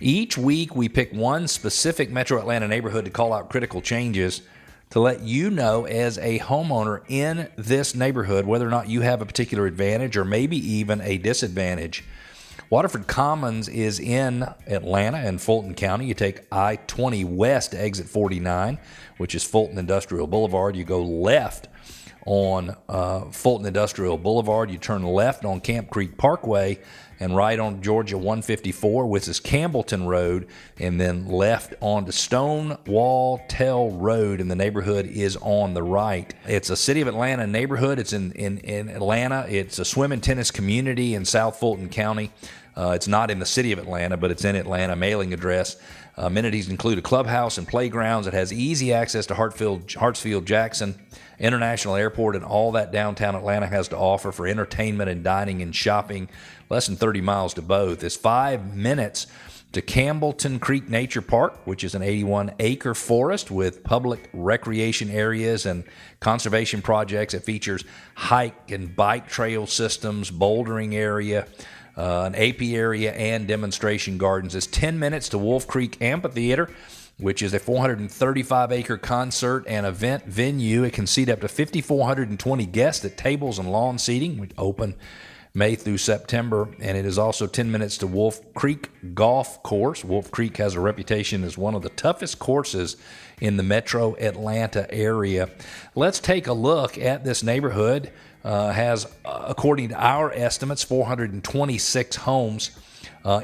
Each week, we pick one specific Metro Atlanta neighborhood to call out critical changes to let you know as a homeowner in this neighborhood whether or not you have a particular advantage or maybe even a disadvantage. Waterford Commons is in Atlanta in Fulton County. You take I-20 west to exit 49, which is Fulton Industrial Boulevard. You go left on Fulton Industrial Boulevard. You turn left on Camp Creek Parkway and right on Georgia 154, which is Campbellton Road, and then left onto Stonewall Tell Road, and the neighborhood is on the right. It's a City of Atlanta neighborhood. It's in Atlanta. It's a swim and tennis community in South Fulton County. It's not in the City of Atlanta, but it's in Atlanta. Mailing address. Amenities include a clubhouse and playgrounds. It has easy access to Hartsfield-Jackson International Airport and all that downtown Atlanta has to offer for entertainment and dining and shopping. Less than 30 miles to both. It's 5 minutes to Campbellton Creek Nature Park, which is an 81-acre forest with public recreation areas and conservation projects. It features hike and bike trail systems, bouldering area, an apiary and demonstration gardens. It's 10 minutes to Wolf Creek Amphitheater, which is a 435-acre concert and event venue. It can seat up to 5,420 guests at tables and lawn seating, which open May through September, and it is also 10 minutes to Wolf Creek Golf Course. Wolf Creek has a reputation as one of the toughest courses in the metro Atlanta area. Let's take a look at this neighborhood. Has, according to our estimates, 426 homes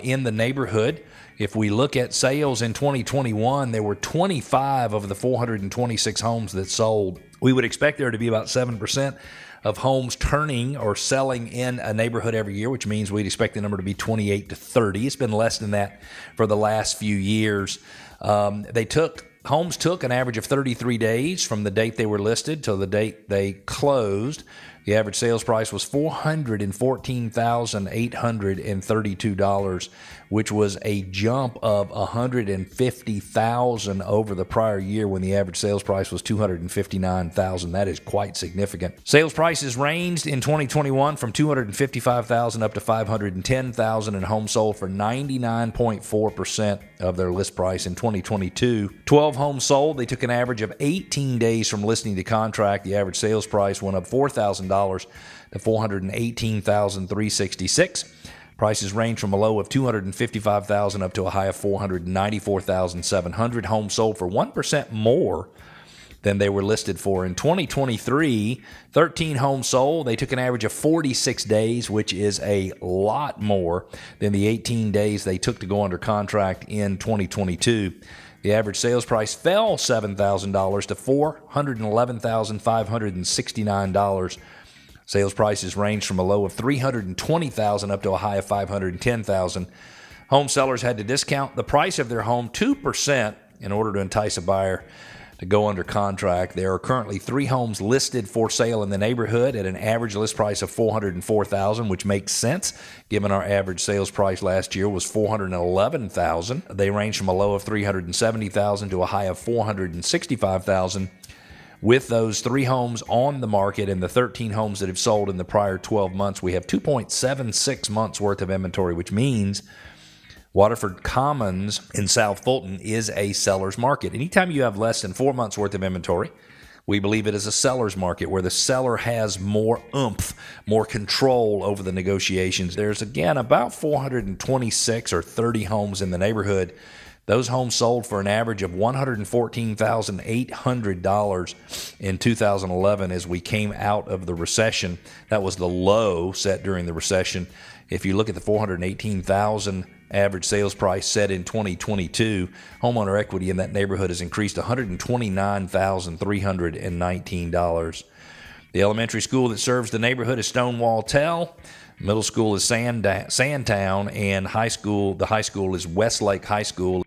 in the neighborhood. If we look at sales in 2021, there were 25 of the 426 homes that sold. We would expect there to be about 7% of homes turning or selling in a neighborhood every year, which means we'd expect the number to be 28 to 30. It's been less than that for the last few years. Homes took an average of 33 days from the date they were listed till the date they closed. The average sales price was $414,832, which was a jump of $150,000 over the prior year when the average sales price was $259,000. That is quite significant. Sales prices ranged in 2021 from $255,000 up to $510,000, and homes sold for 99.4% of their list price. In 2022, 12 homes sold. They took an average of 18 days from listing to contract. The average sales price went up $4,000 to $418,366. Prices range from a low of $255,000 up to a high of $494,700. Homes sold for 1% more than they were listed for. In 2023, 13 homes sold. They took an average of 46 days, which is a lot more than the 18 days they took to go under contract in 2022. The average sales price fell $7,000 to $411,569. Sales prices range from a low of $320,000 up to a high of $510,000. Home sellers had to discount the price of their home 2% in order to entice a buyer to go under contract. There are currently 3 homes listed for sale in the neighborhood at an average list price of $404,000, which makes sense given our average sales price last year was $411,000. They range from a low of $370,000 to a high of $465,000. With those 3 homes on the market and the 13 homes that have sold in the prior 12 months, we have 2.76 months worth of inventory, which means Waterford Commons in South Fulton is a seller's market. Anytime you have less than 4 months worth of inventory, we believe it is a seller's market where the seller has more oomph, more control over the negotiations. There's, again, about 426 or 30 homes in the neighborhood. Those homes sold for an average of $114,800 in 2011 as we came out of the recession. That was the low set during the recession. If you look at the $418,000 average sales price set in 2022, homeowner equity in that neighborhood has increased to $129,319. The elementary school that serves the neighborhood is Stonewall Tell. Middle school is Sandtown, and the high school is Westlake High School.